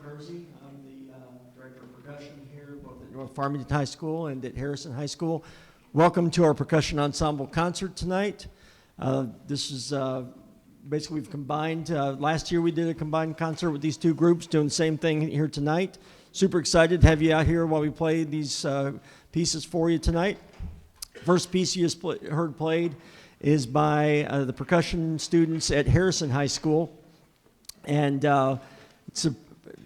Kersey. I'm the director of percussion here, both at North Farmington High School and at Harrison High School. Welcome to our percussion ensemble concert tonight. This is basically we've combined. Last year we did a combined concert with these two groups, doing the same thing here tonight. Super excited to have you out here while we play these pieces for you tonight. First piece you just heard played is by the percussion students at Harrison High School. And it's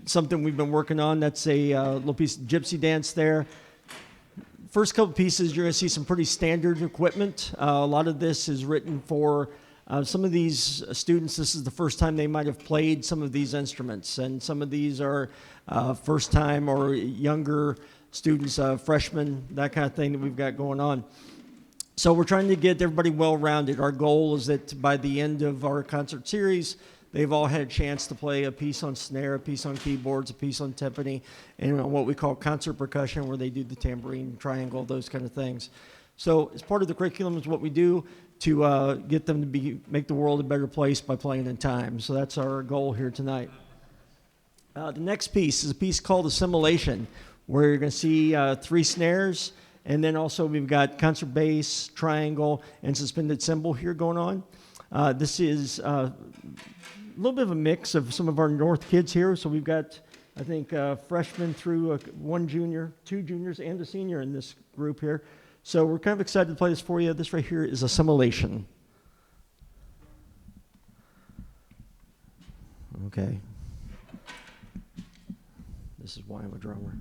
something we've been working on. That's a little piece of gypsy dance there. First couple pieces, you're going to see some pretty standard equipment. A lot of this is written for some of these students. This is the first time they might have played some of these instruments. And some of these are first time or younger students, freshmen, that kind of thing that we've got going on. So we're trying to get everybody well-rounded. Our goal is that by the end of our concert series, they've all had a chance to play a piece on snare, a piece on keyboards, a piece on timpani, and on what we call concert percussion, where they do the tambourine, triangle, those kind of things. So as part of the curriculum is what we do to get them to make the world a better place by playing in time. So that's our goal here tonight. The next piece is a piece called Assimilation, where you're going to see 3 snares, and then also we've got concert bass, triangle, and suspended cymbal here going on. This is a little bit of a mix of some of our North kids here. So we've got, I think, freshmen through 1 junior, 2 juniors, and a senior in this group here. So we're kind of excited to play this for you. This right here is Assimilation. Okay. This is why I'm a drummer.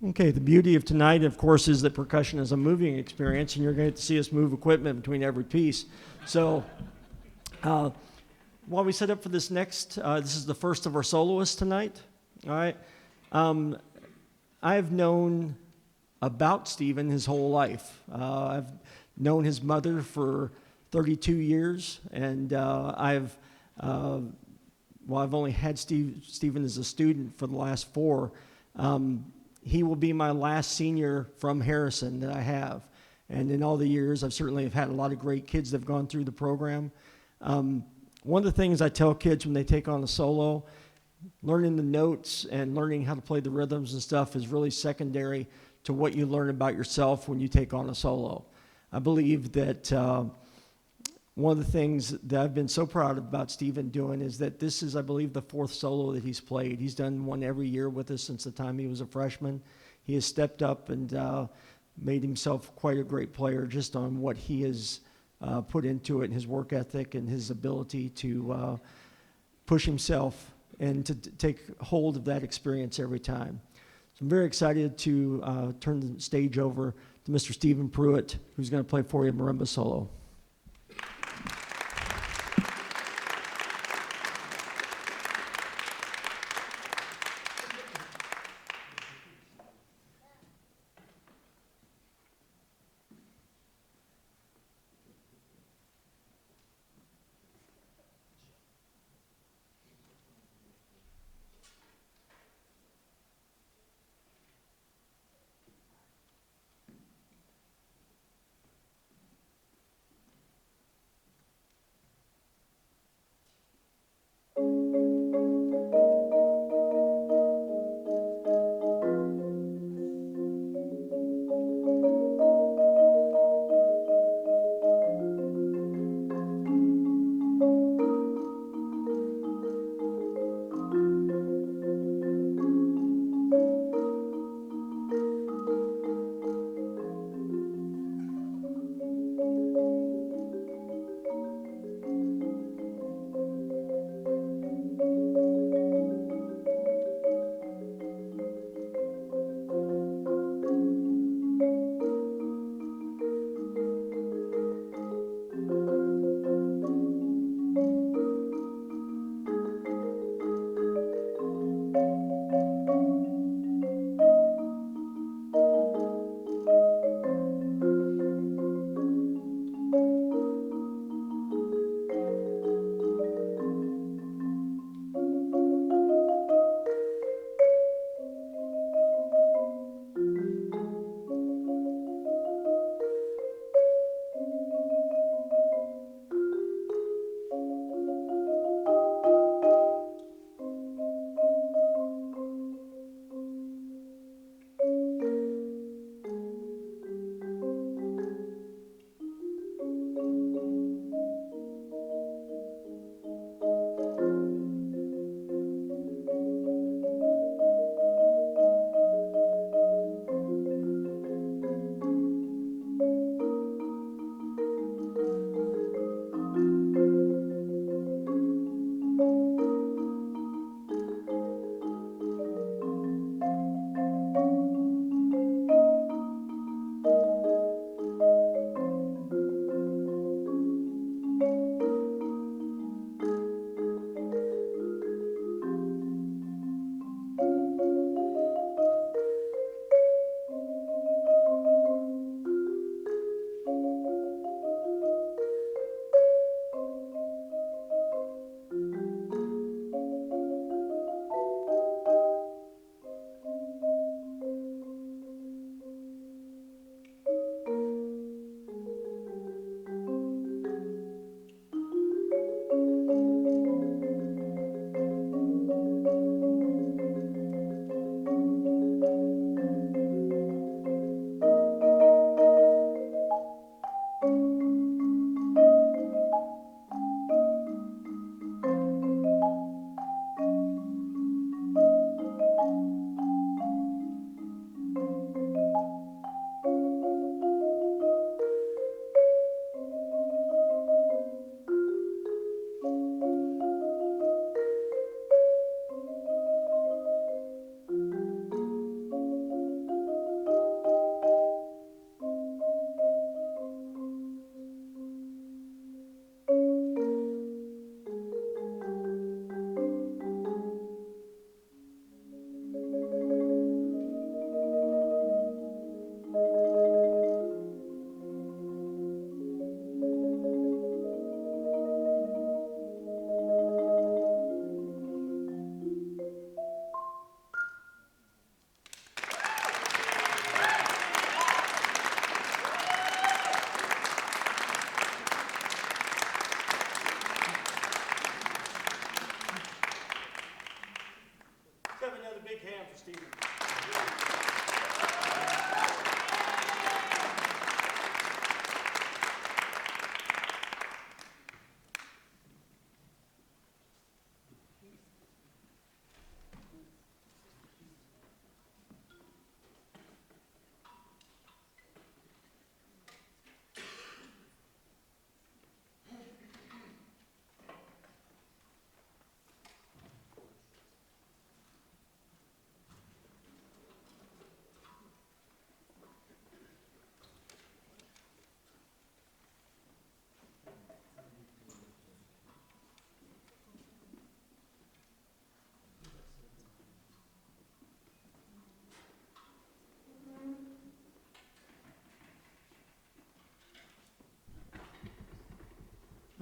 Okay, the beauty of tonight, of course, is that percussion is a moving experience, and you're going to see us move equipment between every piece. So while we set up for this next, this is the first of our soloists tonight. All right. I've known about Stephen his whole life. I've known his mother for 32 years, and I've only had Stephen as a student for the last 4. He will be my last senior from Harrison that I have. And in all the years, I've certainly had a lot of great kids that have gone through the program. One of the things I tell kids when they take on a solo, learning the notes and learning how to play the rhythms and stuff is really secondary to what you learn about yourself when you take on a solo. I believe that one of the things that I've been so proud about Stephen doing is that this is, I believe, the 4th solo that he's played. He's done one every year with us since the time he was a freshman. He has stepped up and made himself quite a great player just on what he has put into it, and his work ethic and his ability to push himself and to take hold of that experience every time. So I'm very excited to turn the stage over to Mr. Stephen Pruitt, who's going to play for you a marimba solo.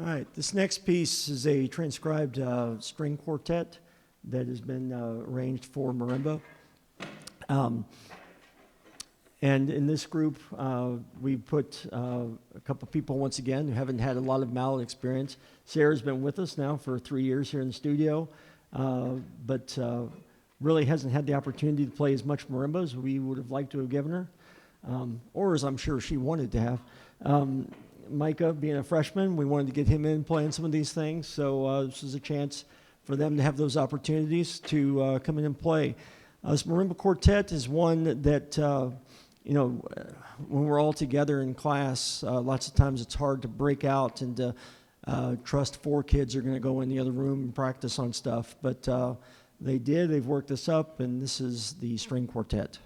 All right, this next piece is a transcribed string quartet that has been arranged for marimba. And in this group, we put a couple people, once again, who haven't had a lot of mallet experience. Sarah's been with us now for 3 years here in the studio, but really hasn't had the opportunity to play as much marimba as we would have liked to have given her, or as I'm sure she wanted to have. Micah, being a freshman, we wanted to get him in playing some of these things, so this is a chance for them to have those opportunities to come in and play. This marimba quartet is one that, when we're all together in class, lots of times it's hard to break out and to trust 4 kids are going to go in the other room and practice on stuff, but they did. They've worked this up, and this is the string quartet.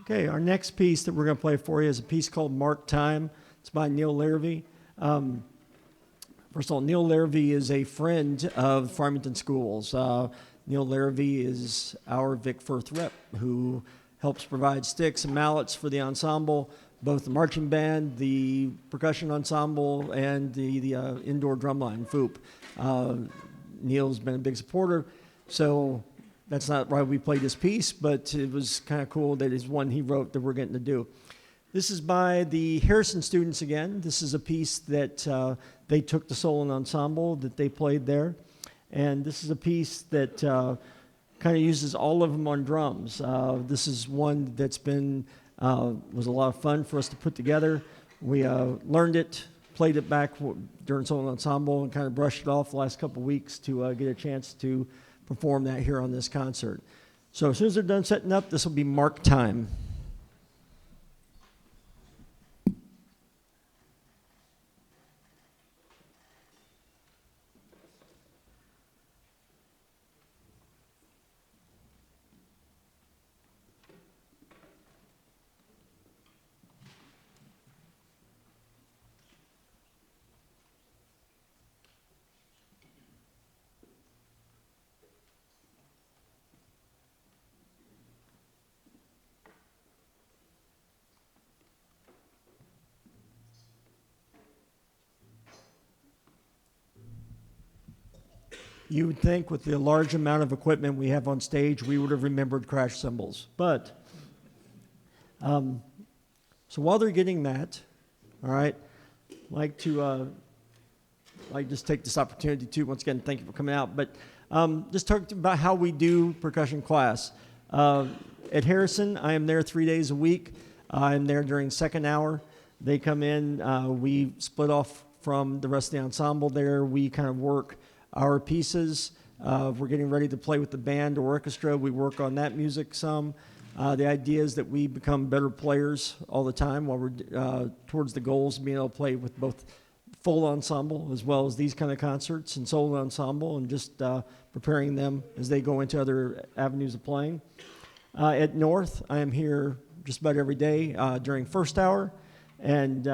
Okay, our next piece that we're going to play for you is a piece called Mark Time. It's by Neil Larrabee. First of all, Neil Larrabee is a friend of Farmington Schools. Neil Larrabee is our Vic Firth rep who helps provide sticks and mallets for the ensemble, both the marching band, the percussion ensemble, and the indoor drumline, FOOP. Neil's been a big supporter, so that's not why we played this piece, but it was kind of cool that it's one he wrote that we're getting to do. This is by the Harrison students again. This is a piece that they took the solo ensemble that they played there. And this is a piece that kind of uses all of them on drums. This is one that's been, was a lot of fun for us to put together. We learned it, played it back during solo ensemble, and kind of brushed it off the last couple of weeks to get a chance to perform that here on this concert. So as soon as they're done setting up, this will be Mark Time. You would think with the large amount of equipment we have on stage, we would have remembered crash cymbals. But, so while they're getting that, all right, I'd like to just take this opportunity to, once again, thank you for coming out, but just talk about how we do percussion class. At Harrison, I am there 3 days a week. I'm there during second hour. They come in, we split off from the rest of the ensemble there. We kind of work our pieces. We're getting ready to play with the band or orchestra. We work on that music some. The idea is that we become better players all the time while we're towards the goals of being able to play with both full ensemble as well as these kind of concerts and solo ensemble, and just preparing them as they go into other avenues of playing. At North, I am here just about every day during first hour. And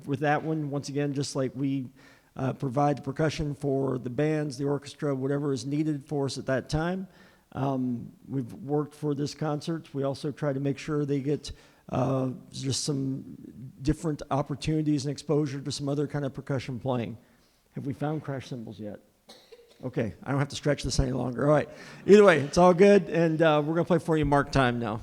with that one, once again, just like we provide the percussion for the bands, the orchestra, whatever is needed for us at that time. We've worked for this concert. We also try to make sure they get just some different opportunities and exposure to some other kind of percussion playing. Have we found crash cymbals yet? Okay, I don't have to stretch this any longer. All right. Either way, it's all good, and we're going to play for you Mark Time now.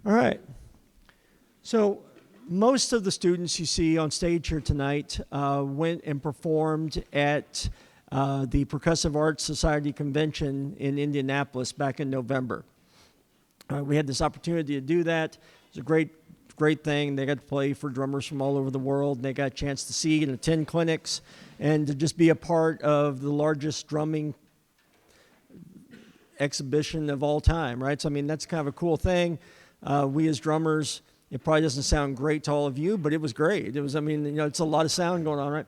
All right. So most of the students you see on stage here tonight went and performed at the Percussive Arts Society Convention in Indianapolis back in November. We had this opportunity to do that. It was a great thing. They got to play for drummers from all over the world. And they got a chance to see and attend clinics and to just be a part of the largest drumming exhibition of all time, right? So, I mean, that's kind of a cool thing. We as drummers, it probably doesn't sound great to all of you, but it was great. It was, I mean, you know, it's a lot of sound going on, right?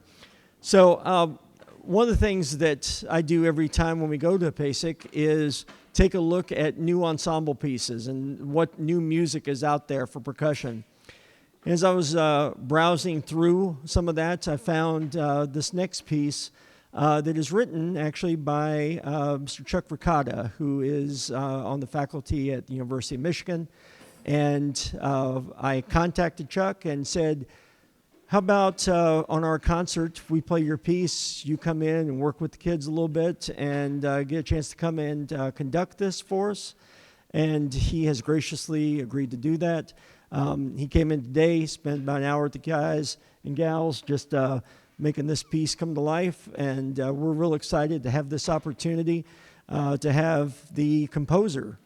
So one of the things that I do every time when we go to PASIC is take a look at new ensemble pieces and what new music is out there for percussion. As I was browsing through some of that, I found this next piece that is written actually by Mr. Chuck Ricotta, who is on the faculty at the University of Michigan. And I contacted Chuck and said, how about on our concert, we play your piece, you come in and work with the kids a little bit and get a chance to come and conduct this for us. And he has graciously agreed to do that. He came in today, spent about an hour with the guys and gals, just making this piece come to life. And we're real excited to have this opportunity to have the composer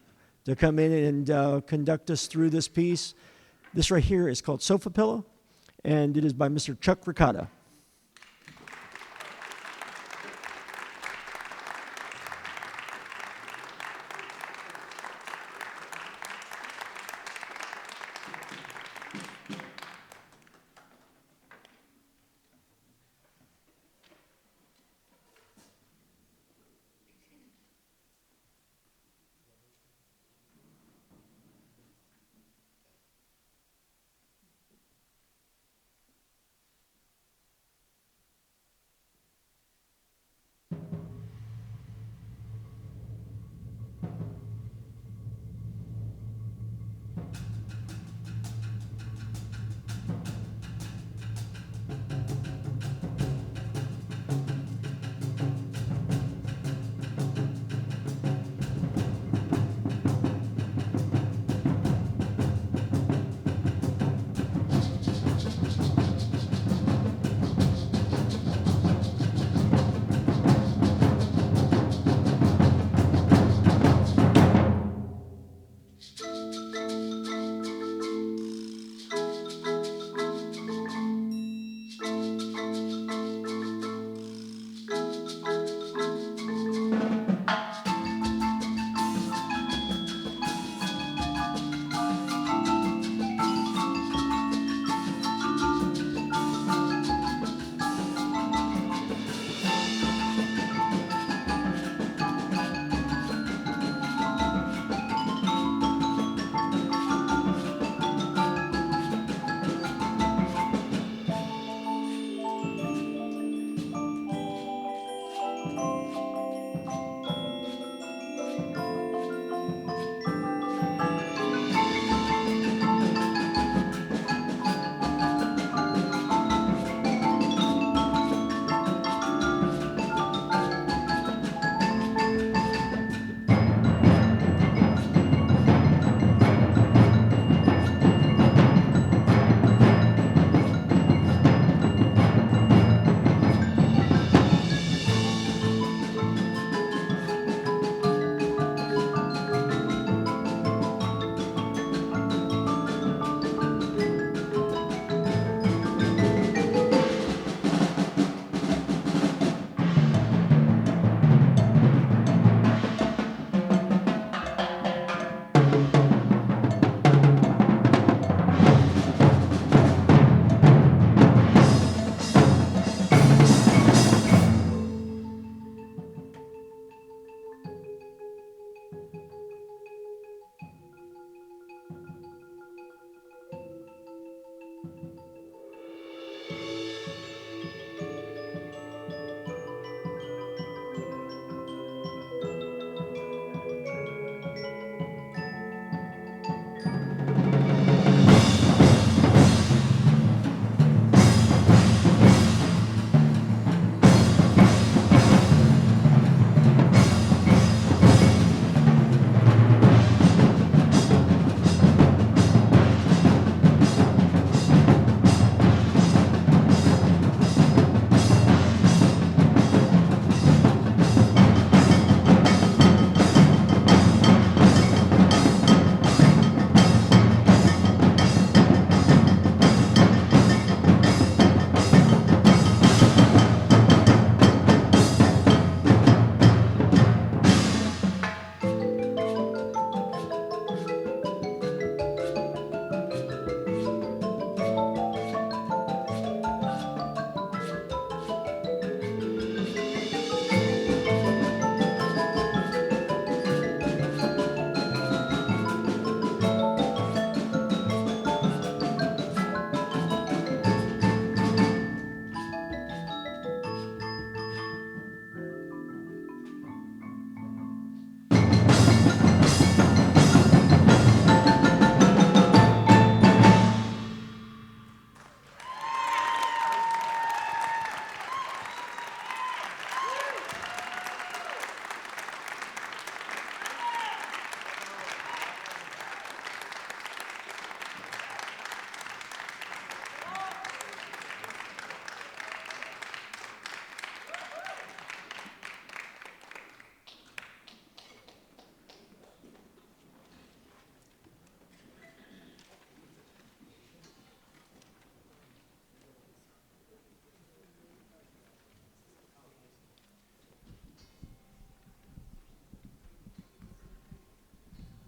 to come in and conduct us through this piece. This right here is called Sofa Pillow, and it is by Mr. Chuck Ricotta.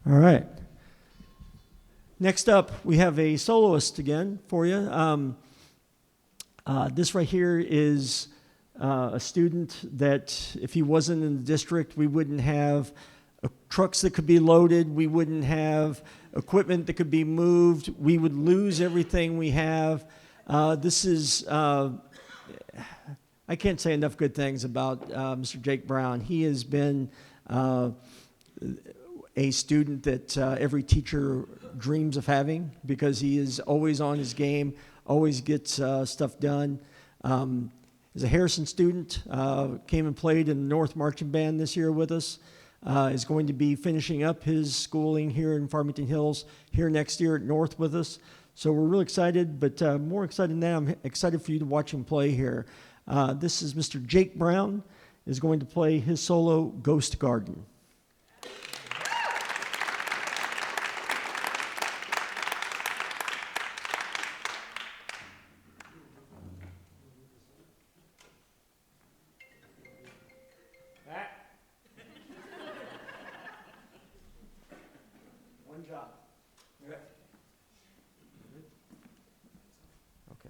All right. Next up, we have a soloist again for you. This right here is a student that if he wasn't in the district, we wouldn't have trucks that could be loaded. We wouldn't have equipment that could be moved. We would lose everything we have. This is, I can't say enough good things about Mr. Jake Brown. He has been a student that every teacher dreams of having because he is always on his game, always gets stuff done. Is a Harrison student, came and played in the North Marching Band this year with us. Is going to be finishing up his schooling here in Farmington Hills here next year at North with us. So we're really excited, but more excited than that, I'm excited for you to watch him play here. This is Mr. Jake Brown, is going to play his solo Ghost Garden. One job. Okay. Okay.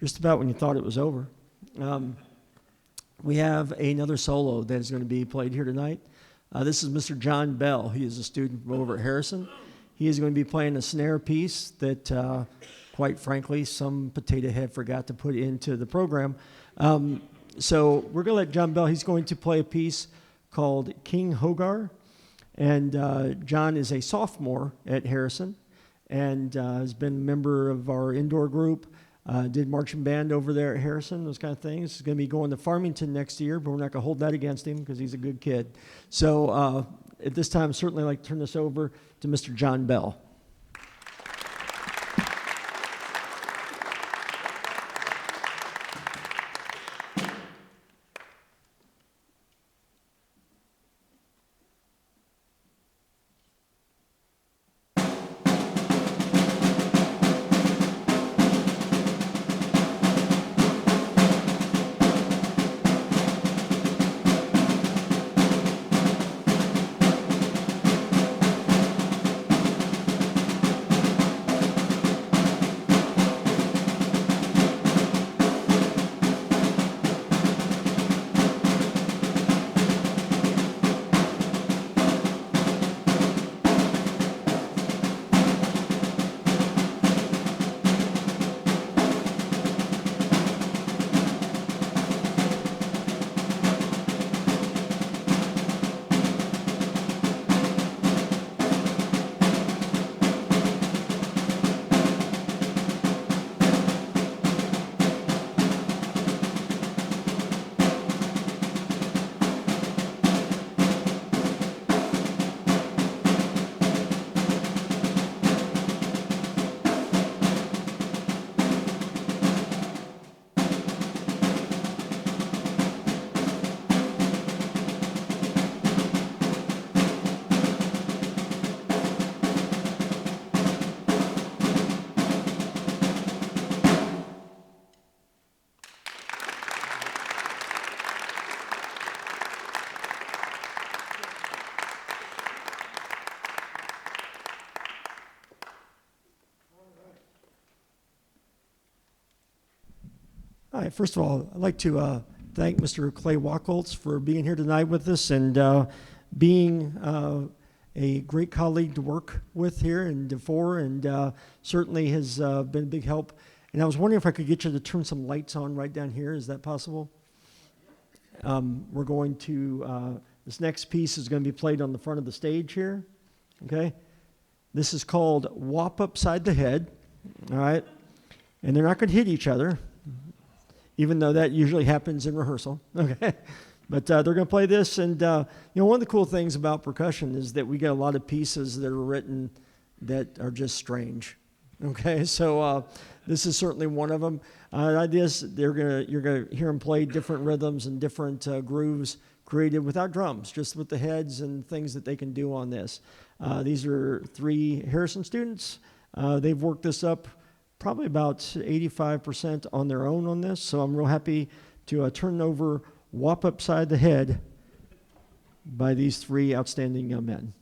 just about when you thought it was over. We have another solo that is going to be played here tonight. This is Mr. John Bell. He is a student from over at Harrison. He is going to be playing a snare piece that, quite frankly, some potato head forgot to put into the program. So we're going to let John Bell, he's going to play a piece called King Hogar. And John is a sophomore at Harrison and has been a member of our indoor group. Did marching band over there at Harrison, those kind of things. He's going to be going to Farmington next year, but we're not going to hold that against him because he's a good kid. So at this time, I'd certainly like to turn this over to Mr. John Bell. All right, first of all, I'd like to thank Mr. Clay Wachholtz for being here tonight with us and being a great colleague to work with here in DeFore, and certainly has been a big help. And I was wondering if I could get you to turn some lights on right down here. Is that possible? We're going to, this next piece is going to be played on the front of the stage here, okay? This is called Whop Upside the Head, all right? And they're not going to hit each other, even though that usually happens in rehearsal, okay? But they're going to play this, and one of the cool things about percussion is that we get a lot of pieces that are written that are just strange, okay? So this is certainly one of them. The idea is you're going to hear them play different rhythms and different grooves created without drums, just with the heads and things that they can do on this. These are 3 Harrison students. They've worked this up probably about 85% on their own on this, so I'm real happy to turn over Whop Upside the Head by these 3 outstanding young men.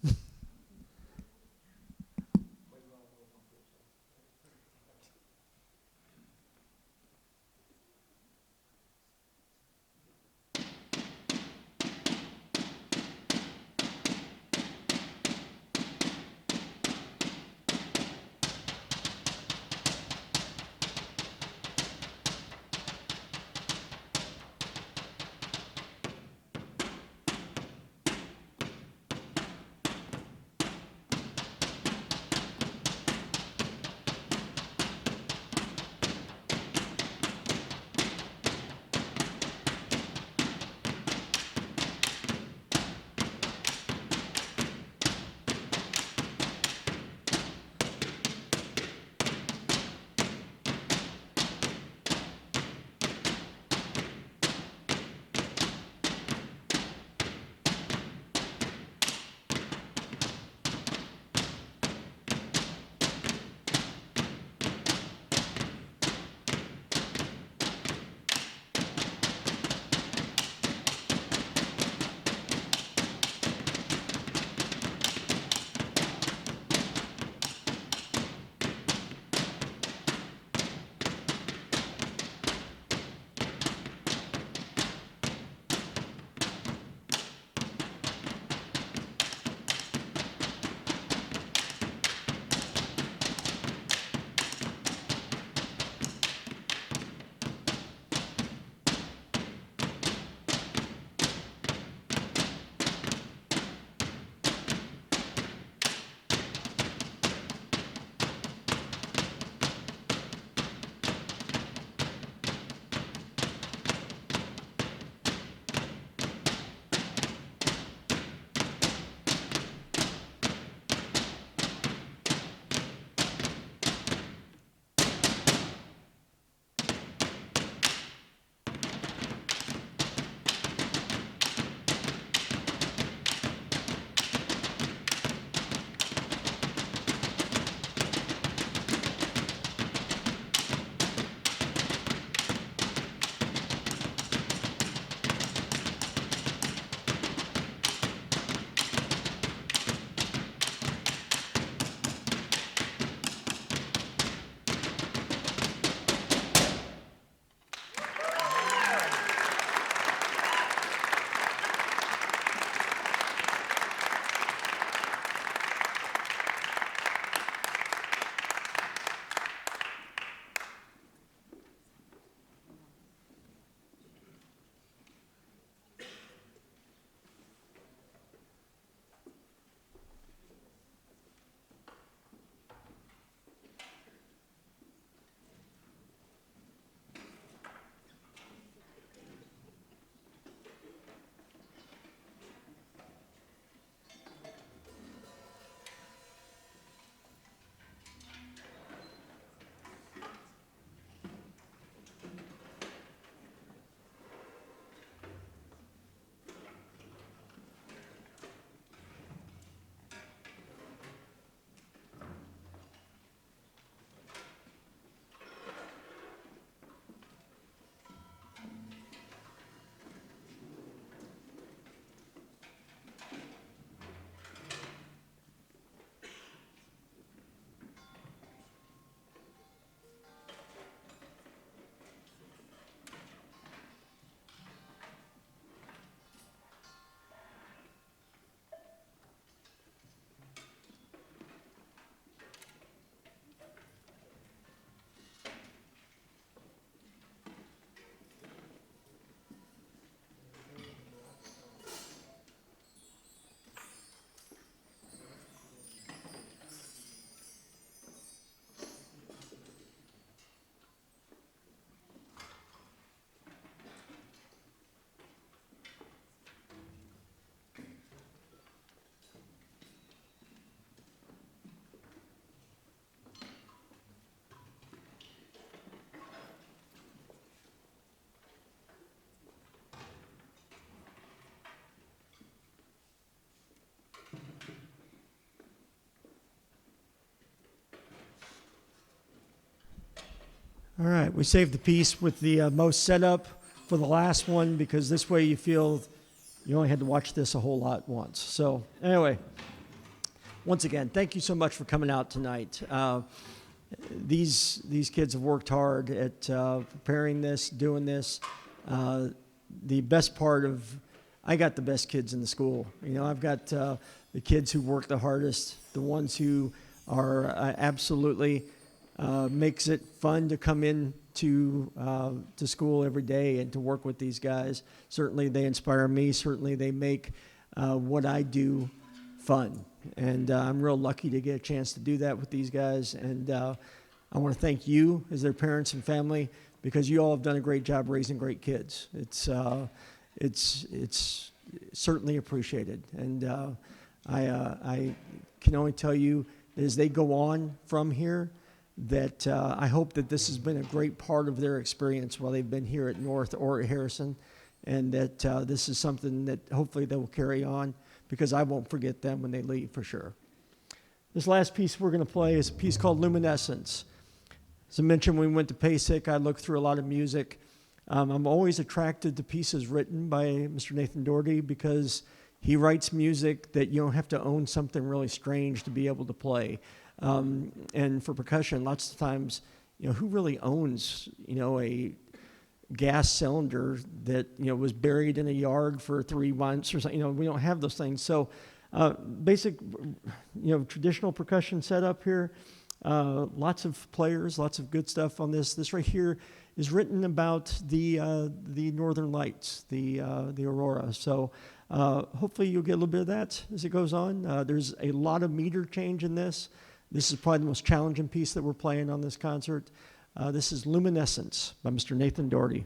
All right, we saved the piece with the most setup for the last one because this way you feel you only had to watch this a whole lot once. So anyway, once again, thank you so much for coming out tonight. These kids have worked hard at preparing this, doing this. The best part of, I got the best kids in the school. You know, I've got the kids who work the hardest, the ones who are absolutely makes it fun to come in to school every day and to work with these guys. Certainly they inspire me. Certainly they make what I do fun. And I'm real lucky to get a chance to do that with these guys. And I want to thank you as their parents and family because you all have done a great job raising great kids. It's certainly appreciated. And I can only tell you that as they go on from here, that I hope that this has been a great part of their experience while they've been here at North or at Harrison, and that this is something that hopefully they will carry on because I won't forget them when they leave for sure. This last piece we're going to play is a piece called Luminescence. As I mentioned, when we went to PASIC, I looked through a lot of music. I'm always attracted to pieces written by Mr. Nathan Doherty because he writes music that you don't have to own something really strange to be able to play. And for percussion, lots of times, you know, who really owns, you know, a gas cylinder that, you know, was buried in a yard for 3 months or something? You know, we don't have those things. So basic, you know, traditional percussion setup here. Lots of players, lots of good stuff on this. This right here is written about the Northern Lights, the aurora. So hopefully you'll get a little bit of that as it goes on. There's a lot of meter change in this. This is probably the most challenging piece that we're playing on this concert. This is Luminescence by Mr. Nathan Doherty.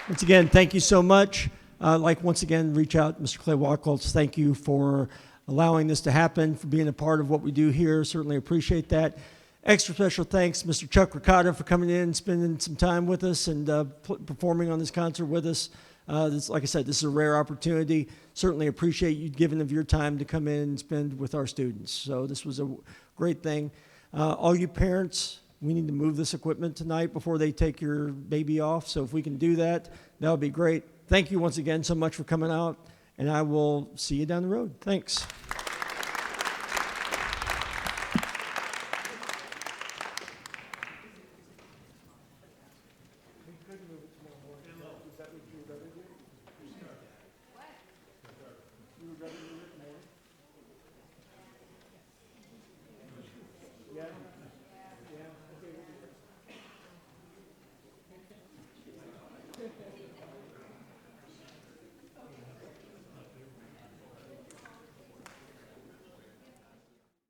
Once again, thank you so much. Like, once again, reach out, Mr. Clay Wacholtz. Thank you for allowing this to happen, for being a part of what we do here. Certainly appreciate that. Extra special thanks, Mr. Chuck Ricotta, for coming in and spending some time with us and performing on this concert with us. Like I said, this is a rare opportunity. Certainly appreciate you giving of your time to come in and spend with our students. So this was a great thing. All you parents, we need to move this equipment tonight before they take your baby off. So if we can do that, that would be great. Thank you once again so much for coming out, and I will see you down the road. Thanks. Yeah.